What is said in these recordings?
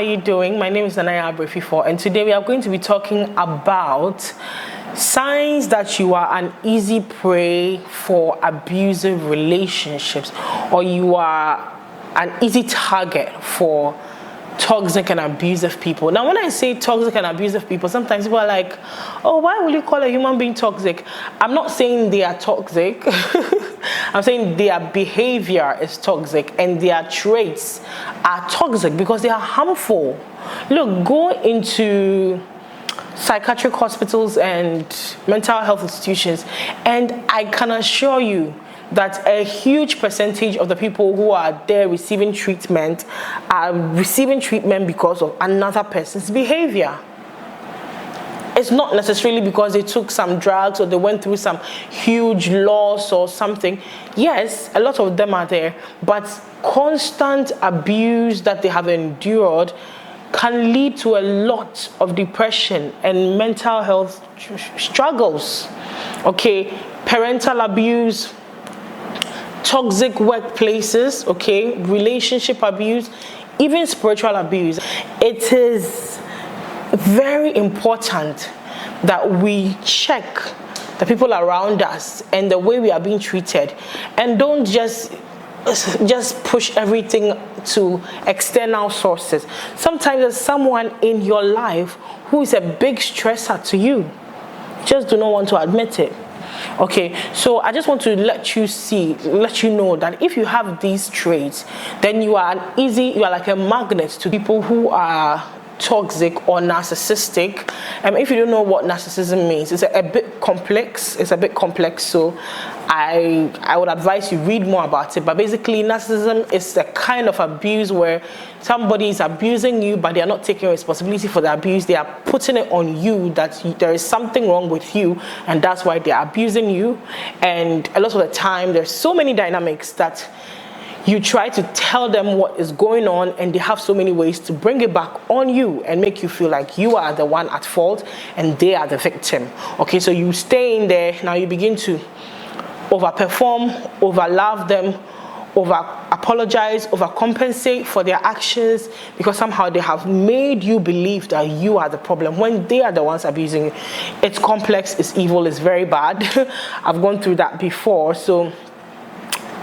are you doing? My name is Nanaya Abrefifo, and today we are going to be talking about signs that you are an easy prey for abusive relationships, or you are an easy target for toxic and abusive people. Now, when I say toxic and abusive people, sometimes people are like, oh, why will you call a human being toxic? I'm not saying they are toxic. I'm saying their behavior is toxic and their traits are toxic because they are harmful. Look, go into psychiatric hospitals and mental health institutions, and I can assure you that a huge percentage of the people who are there receiving treatment are receiving treatment because of another person's behavior. It's not necessarily because they took some drugs or they went through some huge loss or something. Yes, a lot of them are there, but constant abuse that they have endured can lead to a lot of depression and mental health struggles. Okay, parental abuse, toxic workplaces, okay, relationship abuse, even spiritual abuse. It is very important that we check the people around us and the way we are being treated, and don't just push everything to external sources. Sometimes there's someone in your life who is a big stressor to you. You just do not want to admit it. Okay, so I just want to let you know that if you have these traits, then you are like a magnet to people who are toxic or narcissistic. If you don't know what narcissism means, it's a bit complex. So I would advise you read more about it. But basically, narcissism is the kind of abuse where somebody is abusing you, but they are not taking responsibility for the abuse. They are putting it on you that there is something wrong with you, and that's why they are abusing you. And a lot of the time, there's so many dynamics that you try to tell them what is going on, and they have so many ways to bring it back on you and make you feel like you are the one at fault and they are the victim. Okay, so you stay in there. Now you begin to overperform, overlove them, over apologize, overcompensate for their actions, because somehow they have made you believe that you are the problem when they are the ones abusing you. It's complex, it's evil, it's very bad. I've gone through that before, so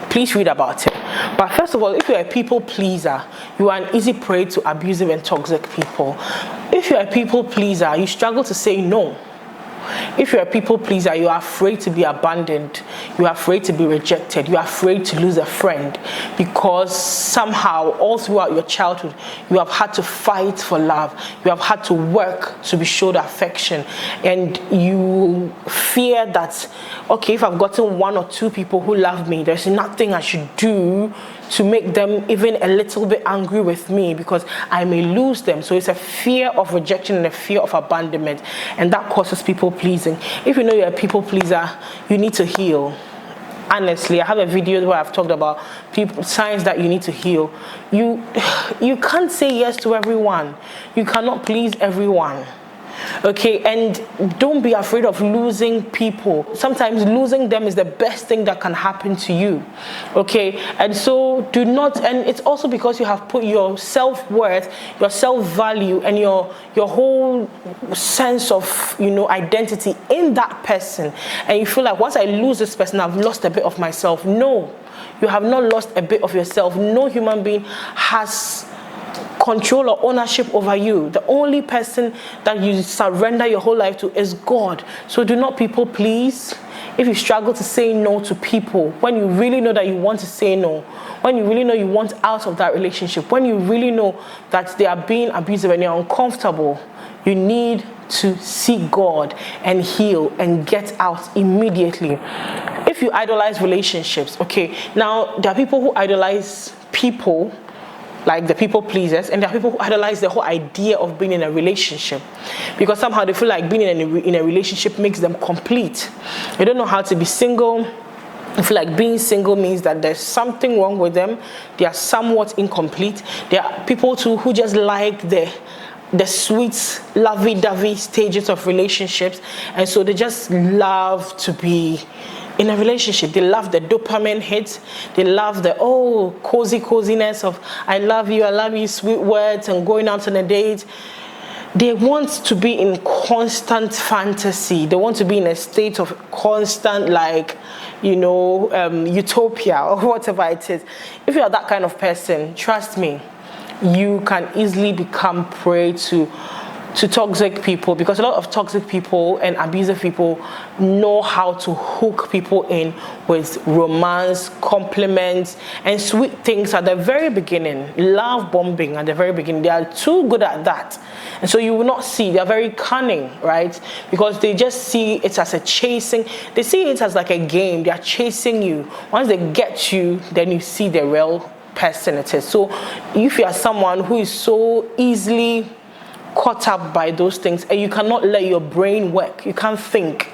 please read about it. But first of all, if you're a people pleaser, you are an easy prey to abusive and toxic people. If you're a people pleaser, you struggle to say no. If you're a people pleaser, you are afraid to be abandoned, you are afraid to be rejected, you are afraid to lose a friend, because somehow all throughout your childhood you have had to fight for love, you have had to work to be showed affection, and you fear that, okay, if I've gotten one or two people who love me, there's nothing I should do to make them even a little bit angry with me because I may lose them. So it's a fear of rejection and a fear of abandonment, and that causes people pleasing. If you know you're a people pleaser, you need to heal. Honestly, I have a video where I've talked about signs that you need to heal. You can't say yes to everyone. You cannot please everyone. Okay, and don't be afraid of losing people. Sometimes losing them is the best thing that can happen to you. Okay, and so do not, and it's also because you have put your self-worth, your self-value, and your whole sense of, identity in that person, and you feel like once I lose this person, I've lost a bit of myself. No, you have not lost a bit of yourself. No human being has control or ownership over you. The only person that you surrender your whole life to is God. So do not people please. If you struggle to say no to people, when you really know that you want to say no, when you really know you want out of that relationship, when you really know that they are being abusive and you're uncomfortable, you need to seek God and heal and get out immediately. If you idolize relationships, okay, now there are people who idolize people, like the people pleasers, and there are people who idolize the whole idea of being in a relationship because somehow they feel like being in a relationship makes them complete. They don't know how to be single. I feel like being single means that there's something wrong with them. They are somewhat incomplete. There are people too who just like the sweet, lovey-dovey stages of relationships, and so they just love to be in a relationship. They love the dopamine hits. They love the coziness of I love you, sweet words, and going out on a date. They want to be in constant fantasy. They want to be in a state of constant, utopia or whatever it is. If you are that kind of person, trust me, you can easily become prey to toxic people, because a lot of toxic people and abusive people know how to hook people in with romance, compliments, and sweet things at the very beginning. Love bombing at the very beginning. They are too good at that. And so you will not see, they are very cunning, right? Because they just see it as a chasing. They see it as like a game. They are chasing you. Once they get you, then you see the real person it is. So if you are someone who is so easily caught up by those things, and you cannot let your brain work, you can't think,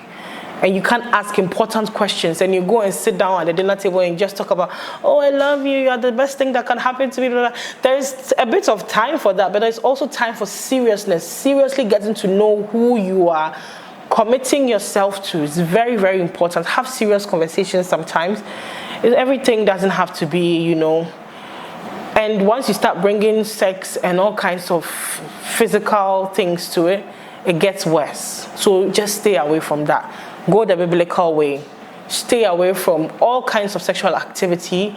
and you can't ask important questions, and you go and sit down at the dinner table and just talk about, oh, I love you, you are the best thing that can happen to me. There's a bit of time for that, but there's also time for seriousness, seriously getting to know who you are, committing yourself to. It's very, very important. Have serious conversations sometimes. Everything doesn't have to be, And once you start bringing sex and all kinds of physical things to it, it gets worse. So just stay away from that. Go the biblical way. Stay away from all kinds of sexual activity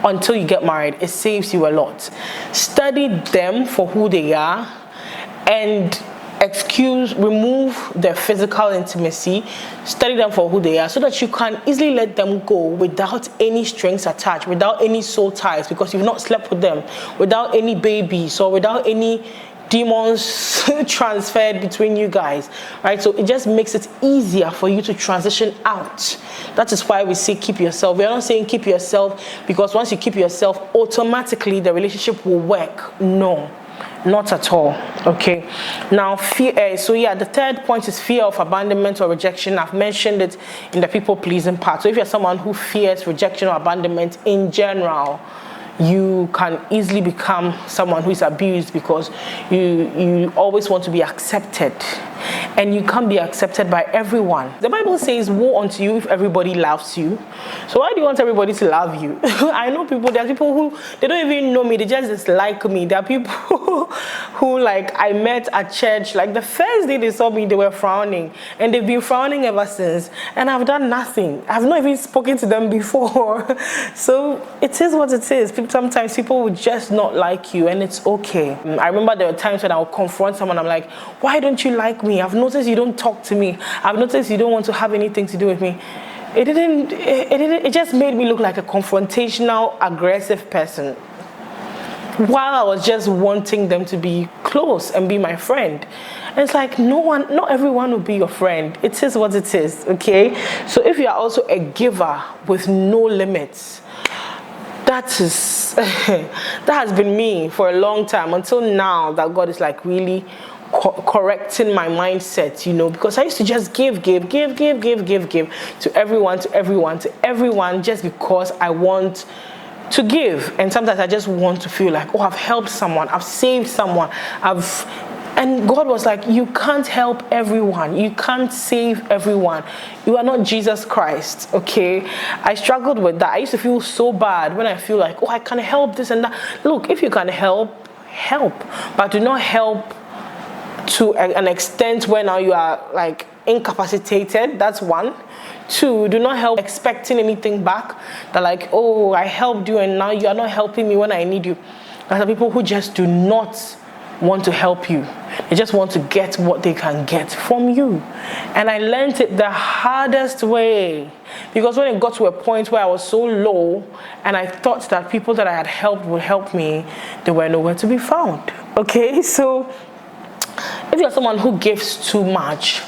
until you get married. It saves you a lot. Study them for who they are and remove their physical intimacy. Study them for who they are so that you can easily let them go without any strings attached, without any soul ties, because you've not slept with them, without any babies or without any demons transferred between you guys, right? So it just makes it easier for you to transition out. That is why we say keep yourself. We are not saying keep yourself because once you keep yourself, automatically the relationship will work. No. Not at all. Okay. Now, fear. The third point is fear of abandonment or rejection. I've mentioned it in the people-pleasing part. So if you're someone who fears rejection or abandonment in general, you can easily become someone who is abused because you always want to be accepted, and you can't be accepted by everyone. The Bible says, woe unto you if everybody loves you. So why do you want everybody to love you? I know there are people who, they don't even know me, they just dislike me. There are people who I met at church, the first day they saw me, they were frowning, and they've been frowning ever since, and I've done nothing. I've not even spoken to them before. So it is what it is. Sometimes people will just not like you, and it's okay. I remember there were times when I would confront someone. I'm like, why don't you like me? I've noticed you don't talk to me. I've noticed you don't want to have anything to do with me. It just made me look like a confrontational, aggressive person, while I was just wanting them to be close and be my friend. And it's like, not everyone will be your friend. It is what it is, okay? So if you are also a giver with no limits, that has been me for a long time, until now that God is really correcting my mindset, because I used to just give to everyone just because I want to give. And sometimes I just want to feel like, I've helped someone, I've saved someone, and God was like, you can't help everyone. You can't save everyone. You are not Jesus Christ, okay? I struggled with that. I used to feel so bad when I feel like, I can help this and that. Look, if you can help, but do not help to an extent where now you are incapacitated. That's one. Two, do not help expecting anything back. That I helped you and now you are not helping me when I need you. There are people who just do not want to help you. They just want to get what they can get from you. And I learned it the hardest way, because when it got to a point where I was so low and I thought that people that I had helped would help me, they were nowhere to be found. Okay, so if you're someone who gives too much,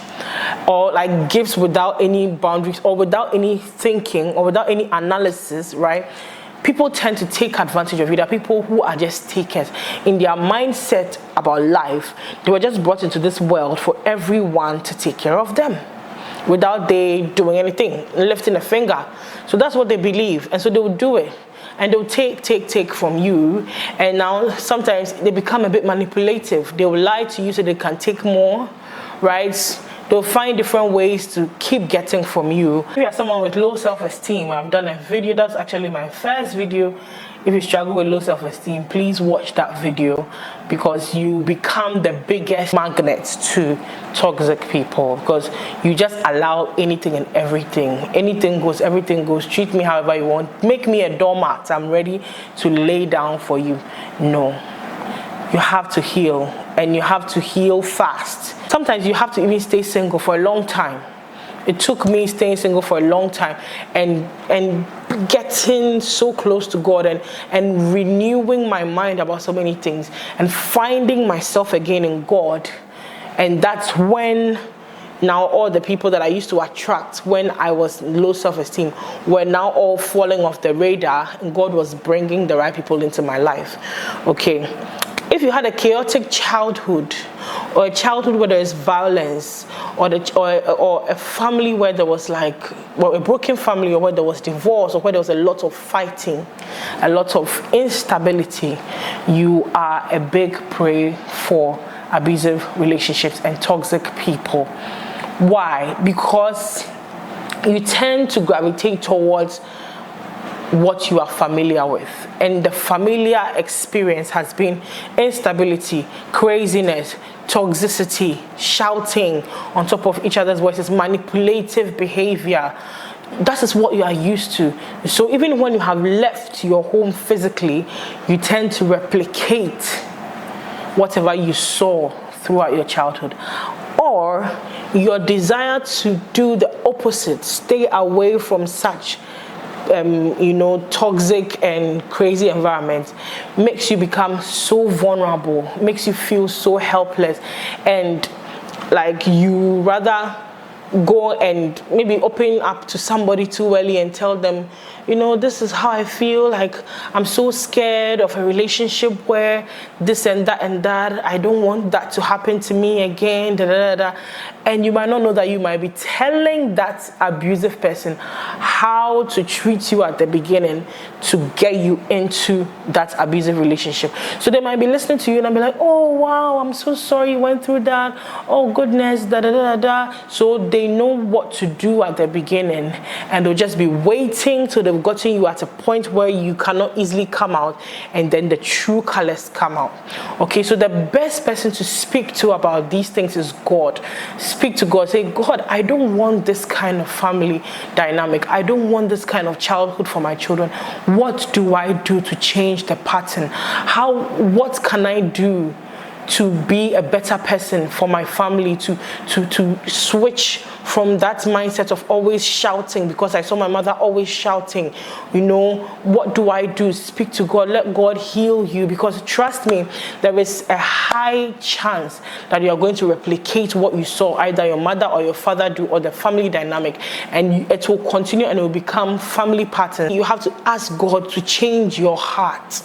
or gives without any boundaries, or without any thinking, or without any analysis, right? People tend to take advantage of you. There are people who are just takers. In their mindset about life, they were just brought into this world for everyone to take care of them without they doing anything, lifting a finger. So that's what they believe. And so they will do it. And they'll take from you. And now sometimes they become a bit manipulative. They will lie to you so they can take more, right? They'll find different ways to keep getting from you. If you are someone with low self-esteem, I've done a video, that's actually my first video. If you struggle with low self-esteem, please watch that video, because you become the biggest magnet to toxic people, because you just allow anything and everything. Anything goes, everything goes. Treat me however you want. Make me a doormat. I'm ready to lay down for you. No. You have to heal, and you have to heal fast. Sometimes you have to even stay single for a long time. It took me staying single for a long time and getting so close to God and renewing my mind about so many things and finding myself again in God. And that's when now all the people that I used to attract when I was low self-esteem were now all falling off the radar, and God was bringing the right people into my life. Okay. If you had a chaotic childhood, or a childhood where there is violence, or a family where there was a broken family, or where there was divorce, or where there was a lot of fighting, a lot of instability, you are a big prey for abusive relationships and toxic people. Why? Because you tend to gravitate towards what you are familiar with, and the familiar experience has been instability, craziness, toxicity, shouting on top of each other's voices, manipulative behavior. That is what you are used to. So even when you have left your home physically, you tend to replicate whatever you saw throughout your childhood, or your desire to do the opposite, stay away from such toxic and crazy environments, makes you become so vulnerable, makes you feel so helpless, and like you rather go and maybe open up to somebody too early and tell them, this is how I feel, like I'm so scared of a relationship where this and that, I don't want that to happen to me again, and you might not know that you might be telling that abusive person how to treat you at the beginning to get you into that abusive relationship. So they might be listening to you and be like, oh wow, I'm so sorry you went through that, oh goodness, so they know what to do at the beginning, and they'll just be waiting till they've gotten you at a point where you cannot easily come out, and then the true colors come out. Okay, so the best person to speak to about these things is God. Speak to God. Say, God, I don't want this kind of family dynamic. I don't want this kind of childhood for my children. What do I do to change the pattern? What can I do to be a better person for my family, to switch from that mindset of always shouting, because I saw my mother always shouting. What do I do? Speak to God. Let God heal you, because trust me, there is a high chance that you are going to replicate what you saw either your mother or your father do, or the family dynamic, and it will continue and it will become family pattern. You have to ask God to change your heart.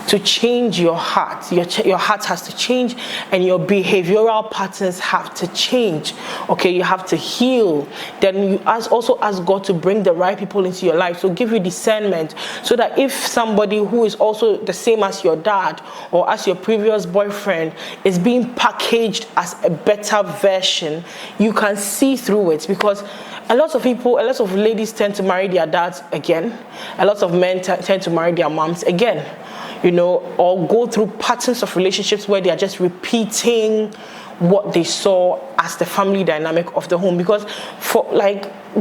To change your heart. Your heart has to change, and your behavioral patterns have to change. Okay, you have to heal. Then you also ask God to bring the right people into your life. So give you discernment, so that if somebody who is also the same as your dad or as your previous boyfriend is being packaged as a better version, you can see through it. Because a lot of ladies tend to marry their dads again. A lot of men tend to marry their moms again. Or go through patterns of relationships where they are just repeating what they saw as the family dynamic of the home. Because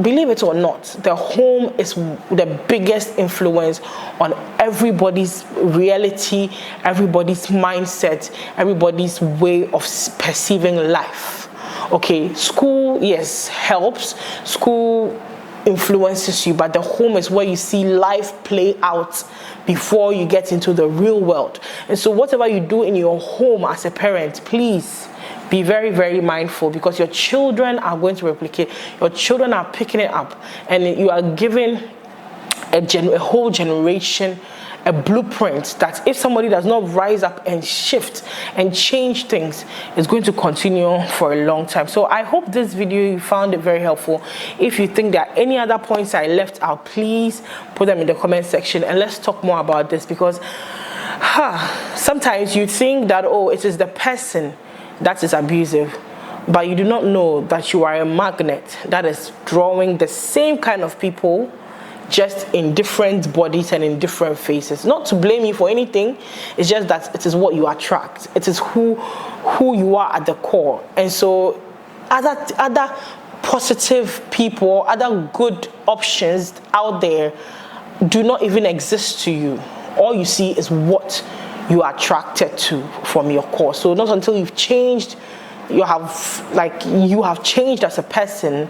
believe it or not, the home is the biggest influence on everybody's reality, everybody's mindset, everybody's way of perceiving life. Okay, school, yes, helps. School influences you, but the home is where you see life play out before you get into the real world. And so whatever you do in your home as a parent, please be very, very mindful, because your children are going to replicate. Your children are picking it up, and you are giving a whole generation a blueprint that if somebody does not rise up and shift and change things, it's going to continue for a long time. So I hope this video, you found it very helpful. If you think there are any other points I left out, please put them in the comment section, and let's talk more about this. Because sometimes you think that, it is the person that is abusive, but you do not know that you are a magnet that is drawing the same kind of people, just in different bodies and in different faces. Not to blame you for anything, it's just that it is what you attract. It is who you are at the core. And so other positive people, other good options out there do not even exist to you. All you see is what you are attracted to from your core. So not until you've changed, you have changed as a person,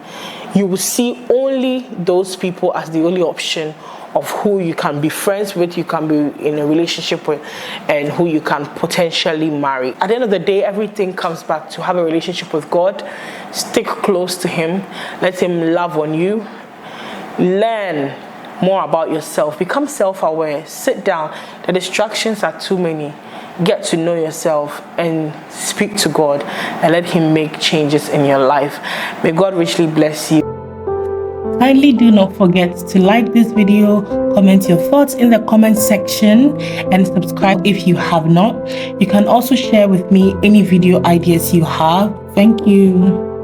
you will see only those people as the only option of who you can be friends with, you can be in a relationship with, and who you can potentially marry. At the end of the day, everything comes back to have a relationship with God. Stick close to Him. Let Him love on you. Learn more about yourself. Become self-aware. Sit down. The distractions are too many. Get to know yourself and speak to God and let Him make changes in your life. May God richly bless you. Kindly do not forget to like this video, comment your thoughts in the comment section, and subscribe if you have not. You can also share with me any video ideas you have. Thank you.